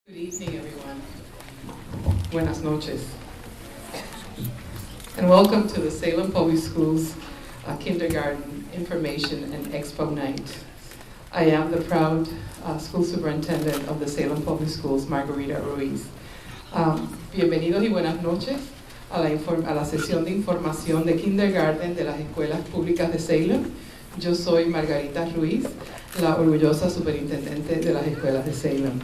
Good evening, everyone. Buenas noches. And welcome to the Salem Public Schools Kindergarten Information and Expo Night. I am the proud school superintendent of the Salem Public Schools, Margarita Ruiz. Bienvenidos y buenas noches a la sesión de información de kindergarten de las escuelas públicas de Salem. Yo soy Margarita Ruiz, la orgullosa superintendente de las escuelas de Salem.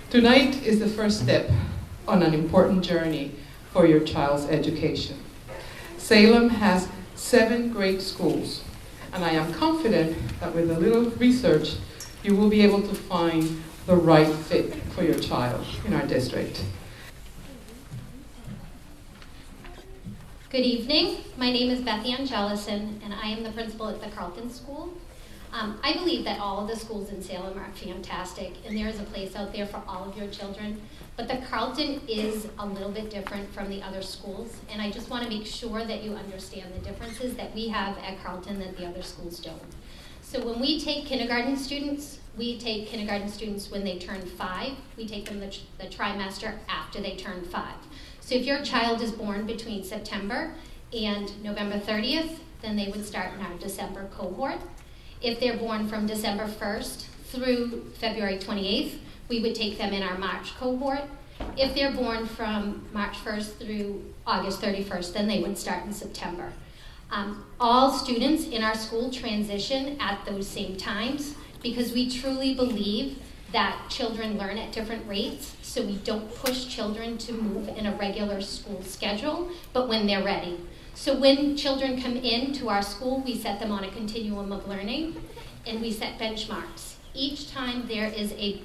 Tonight is the first step on an important journey for your child's education. Salem has 7 great schools, and I am confident that with a little research, you will be able to find the right fit for your child in our district. Good evening. My name is Bethy Angelison, and I am the principal at the Carlton School. I believe that all of the schools in Salem are fantastic, and there is a place out there for all of your children. But the Carlton is a little bit different from the other schools, and I just want to make sure that you understand the differences that we have at Carlton that the other schools don't. So when we take kindergarten students, we take kindergarten students when they turn 5. We take them the trimester after they turn 5. So if your child is born between September and November 30th, then they would start in our December cohort. If they're born from December 1st through February 28th, we would take them in our March cohort. If they're born from March 1st through August 31st, then they would start in September. All students in our school transition at those same times because we truly believe that children learn at different rates, so we don't push children to move in a regular school schedule, but when they're ready. So when children come into our school, we set them on a continuum of learning, and we set benchmarks. Each time there is a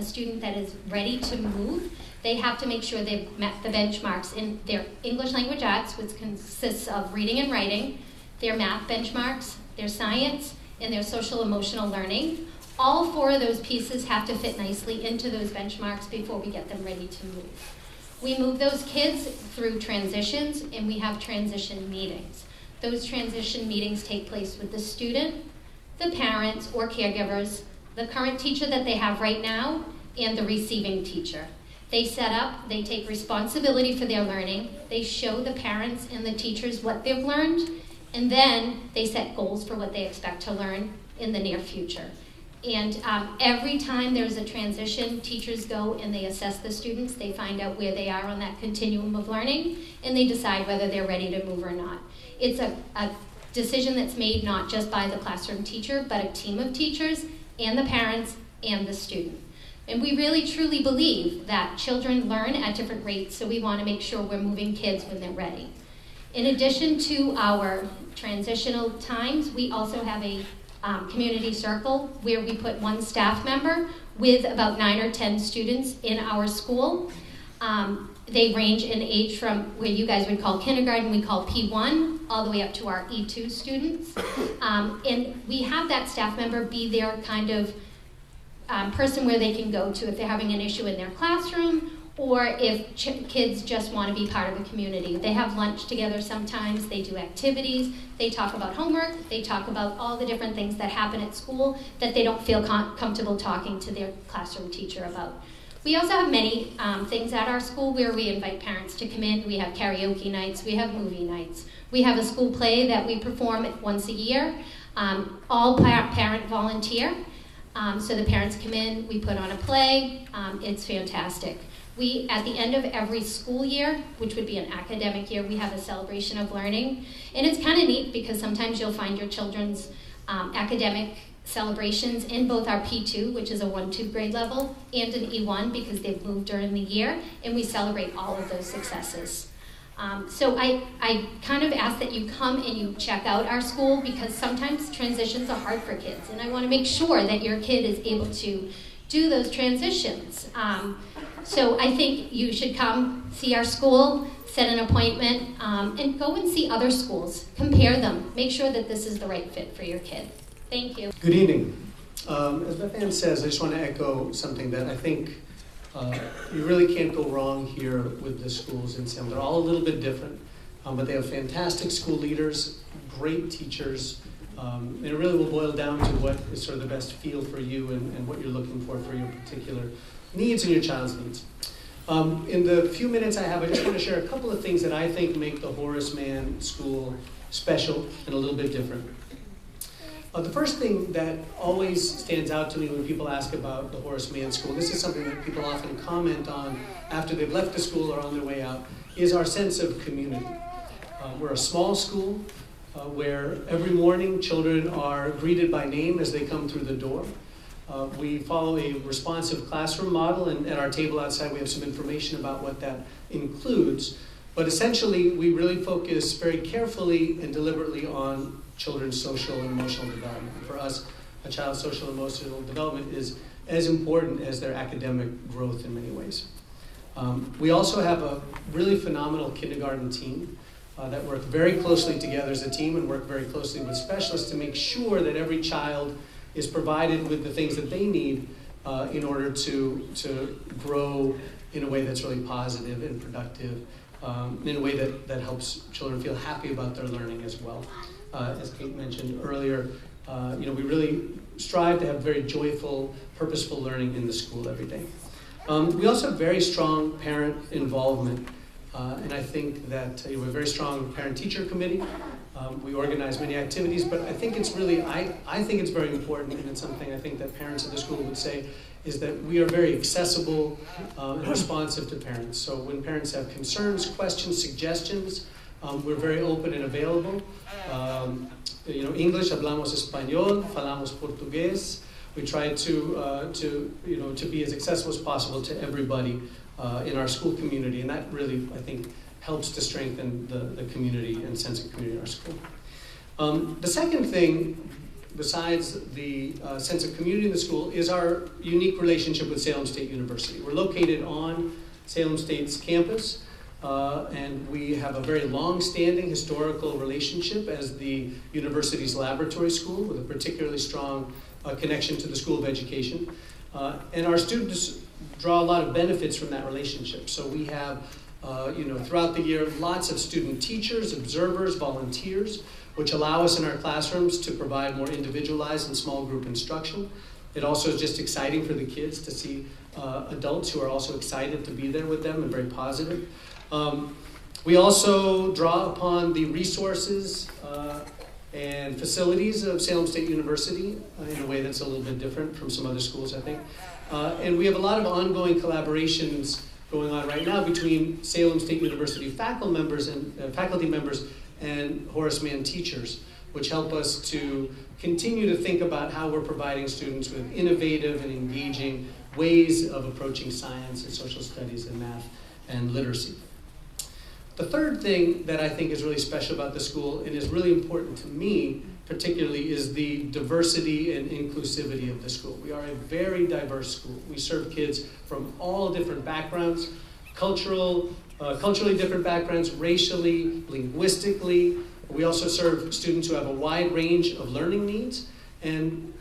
student that is ready to move, they have to make sure they've met the benchmarks in their English language arts, which consists of reading and writing, their math benchmarks, their science, and their social emotional learning. All 4 of those pieces have to fit nicely into those benchmarks before we get them ready to move. We move those kids through transitions, and we have transition meetings. Those transition meetings take place with the student, the parents or caregivers, the current teacher that they have right now, and the receiving teacher. They set up, they take responsibility for their learning, they show the parents and the teachers what they've learned, and then they set goals for what they expect to learn in the near future. And every time there's a transition, teachers go and they assess the students, they find out where they are on that continuum of learning, and they decide whether they're ready to move or not. It's a decision that's made not just by the classroom teacher, but a team of teachers and the parents and the student. And we really truly believe that children learn at different rates, so we want to make sure we're moving kids when they're ready. In addition to our transitional times, we also have a community circle where we put 1 staff member with about 9 or 10 students in our school. They range in age from where you guys would call kindergarten, we call P1, all the way up to our E2 students. And we have that staff member be their kind of person where they can go to if they're having an issue in their classroom, or if kids just want to be part of a community. They have lunch together sometimes, they do activities, they talk about homework, they talk about all the different things that happen at school that they don't feel comfortable talking to their classroom teacher about. We also have many things at our school where we invite parents to come in. We have karaoke nights, we have movie nights. We have a school play that we perform once a year. All parent volunteer. So the parents come in, we put on a play, it's fantastic. We, at the end of every school year, which would be an academic year, we have a celebration of learning. And it's kind of neat because sometimes you'll find your children's academic celebrations in both our P2, which is a 1-2 grade level, and an E1 because they've moved during the year, and we celebrate all of those successes. So I kind of ask that you come and you check out our school because sometimes transitions are hard for kids, and I want to make sure that your kid is able to do those transitions. So I think you should come see our school, set an appointment, and go and see other schools. Compare them. Make sure that this is the right fit for your kid. Thank you. Good evening. As Beth Ann says, I just want to echo something that I think you really can't go wrong here with the schools in Salem. They're all a little bit different, but they have fantastic school leaders, great teachers, and it really will boil down to what is sort of the best feel for you and what you're looking for your particular needs and your child's needs. In the few minutes I have, I just want to share a couple of things that I think make the Horace Mann School special and a little bit different. The first thing that always stands out to me when people ask about the Horace Mann School, this is something that people often comment on after they've left the school or on their way out, is our sense of community. We're a small school where every morning children are greeted by name as they come through the door. We follow a responsive classroom model, and at our table outside we have some information about what that includes. But essentially, we really focus very carefully and deliberately on children's social and emotional development. For us, a child's social and emotional development is as important as their academic growth in many ways. We also have a really phenomenal kindergarten team that work very closely together as a team and work very closely with specialists to make sure that every child is provided with the things that they need in order to grow in a way that's really positive and productive, in a way that helps children feel happy about their learning as well. As Kate mentioned earlier, we really strive to have very joyful, purposeful learning in the school every day. We also have very strong parent involvement, and I think that we have a very strong parent-teacher committee. We organize many activities, but I think it's really, I think it's very important, and it's something I think that parents at the school would say, is that we are very accessible and responsive to parents. So when parents have concerns, questions, suggestions, we're very open and available. English, hablamos español, falamos portugués. We try to be as accessible as possible to everybody in our school community, and that really, I think, helps to strengthen the community and sense of community in our school. The second thing, besides the sense of community in the school, is our unique relationship with Salem State University. We're located on Salem State's campus, and we have a very long-standing historical relationship as the university's laboratory school with a particularly strong connection to the School of Education. And our students draw a lot of benefits from that relationship. So we have, throughout the year, lots of student teachers, observers, volunteers, which allow us in our classrooms to provide more individualized and small group instruction. It also is just exciting for the kids to see adults who are also excited to be there with them and very positive. We also draw upon the resources and facilities of Salem State University in a way that's a little bit different from some other schools, I think. And we have a lot of ongoing collaborations going on right now between Salem State University faculty members and Horace Mann teachers, which help us to continue to think about how we're providing students with innovative and engaging ways of approaching science and social studies and math and literacy. The third thing that I think is really special about the school and is really important to me particularly is the diversity and inclusivity of the school. We are a very diverse school. We serve kids from all different backgrounds, culturally different backgrounds, racially, linguistically. We also serve students who have a wide range of learning needs, and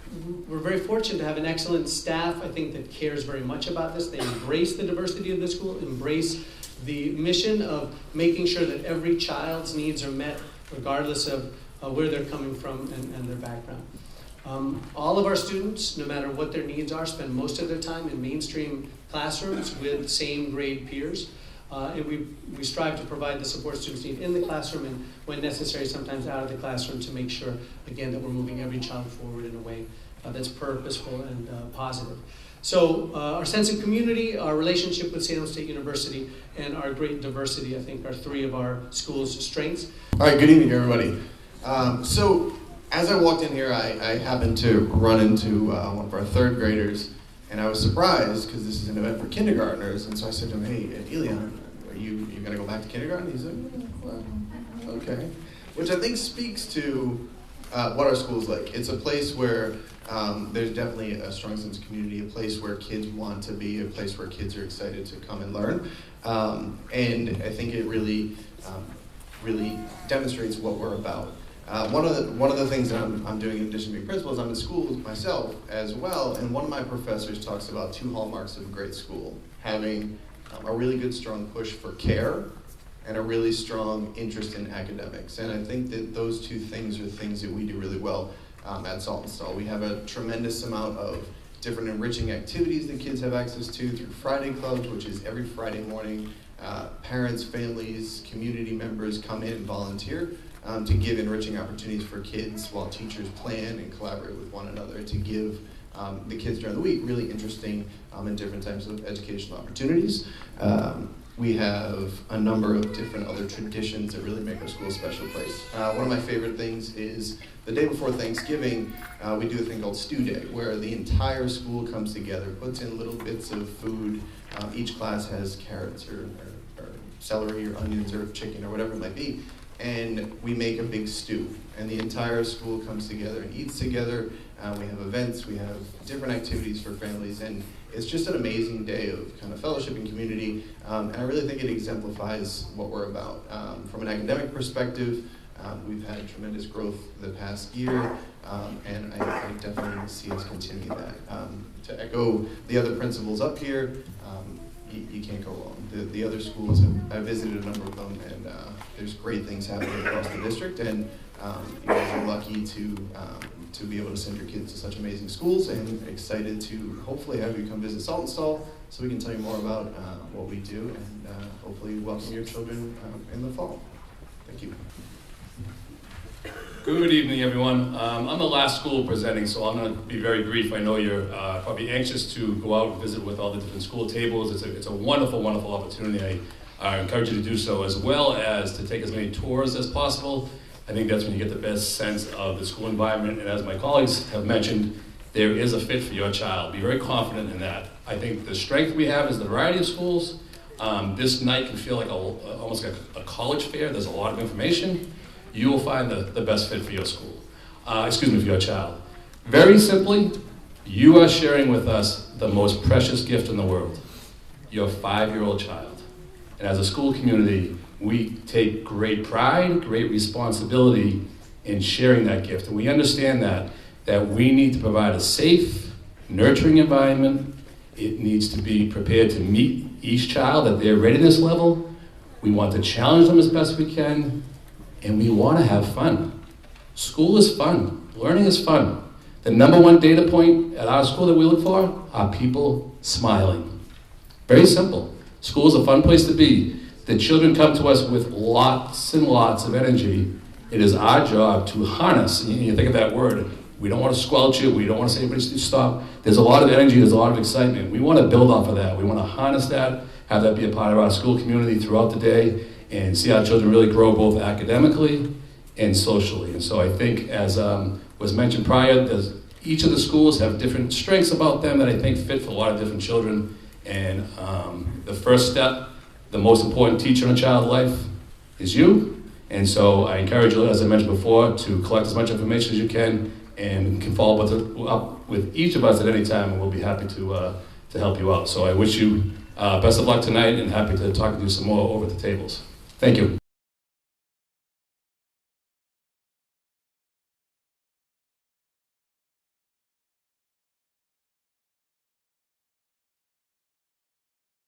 we're very fortunate to have an excellent staff, I think, that cares very much about this. They embrace the diversity of the school, embrace the mission of making sure that every child's needs are met regardless of where they're coming from and their background. All of our students, no matter what their needs are, spend most of their time in mainstream classrooms with same grade peers. And we strive to provide the support students need in the classroom and, when necessary, sometimes out of the classroom to make sure, again, that we're moving every child forward in a way that's purposeful and positive. So our sense of community, our relationship with Salem State University, and our great diversity, I think, are three of our school's strengths. All right, good evening, everybody. So as I walked in here, I happened to run into one of our third graders, and I was surprised because this is an event for kindergartners, and so I said to him, "Hey, Elian, are you going to go back to kindergarten?" He's like, "Well, okay," which I think speaks to what our school is like. It's a place where there's definitely a strong sense of community, a place where kids want to be, a place where kids are excited to come and learn, and I think it really demonstrates what we're about. One of the things that I'm doing in addition to being principal is I'm in school myself as well, and one of my professors talks about two hallmarks of a great school: having a really good, strong push for care and a really strong interest in academics. And I think that those two things are things that we do really well at Saltonstall. We have a tremendous amount of different enriching activities that kids have access to through Friday clubs, which is every Friday morning. Parents, families, community members come in and volunteer to give enriching opportunities for kids while teachers plan and collaborate with one another to give the kids during the week really interesting and different types of educational opportunities. We have a number of different other traditions that really make our school a special place. One of my favorite things is the day before Thanksgiving, we do a thing called Stew Day, where the entire school comes together, puts in little bits of food. Each class has carrots or celery or onions or chicken or whatever it might be, and we make a big stew. And the entire school comes together and eats together. We have events, we have different activities for families, and it's just an amazing day of kind of fellowship and community, and I really think it exemplifies what we're about. From an academic perspective, we've had tremendous growth the past year, and I definitely see us continue that. To echo the other principals up here, you can't go wrong. The other schools, I've visited a number of them, and there's great things happening across the district, and you guys are lucky to be able to send your kids to such amazing schools, and excited to hopefully have you come visit Saltonstall so we can tell you more about what we do, and hopefully welcome your children in the fall. Thank you. Good evening, everyone. I'm the last school presenting, so I'm going to be very brief. I know you're probably anxious to go out and visit with all the different school tables. It's a wonderful, wonderful opportunity. I encourage you to do so, as well as to take as many tours as possible. I think that's when you get the best sense of the school environment, and as my colleagues have mentioned, there is a fit for your child. Be very confident in that. I think the strength we have is the variety of schools. This night can feel like almost like a college fair. There's a lot of information. You will find the best fit for your school. For your child. Very simply, you are sharing with us the most precious gift in the world, your 5-year-old child. And as a school community, we take great pride, great responsibility in sharing that gift. And we understand that we need to provide a safe, nurturing environment. It needs to be prepared to meet each child at their readiness level. We want to challenge them as best we can, and we want to have fun. School is fun. Learning is fun. The number one data point at our school that we look for are people smiling. Very simple. School is a fun place to be. The children come to us with lots and lots of energy. It is our job to harness. You think of that word. We don't want to squelch it. We don't want to say everybody should stop. There's a lot of energy. There's a lot of excitement. We want to build off of that. We want to harness that, have that be a part of our school community throughout the day, and see our children really grow both academically and socially. And so I think, as was mentioned prior, each of the schools have different strengths about them that I think fit for a lot of different children. And the first step, the most important teacher in a child's life is you. And so I encourage you, as I mentioned before, to collect as much information as you can, and can follow up with each of us at any time, and we'll be happy to help you out. So I wish you best of luck tonight, and happy to talk to you some more over the tables. Thank you.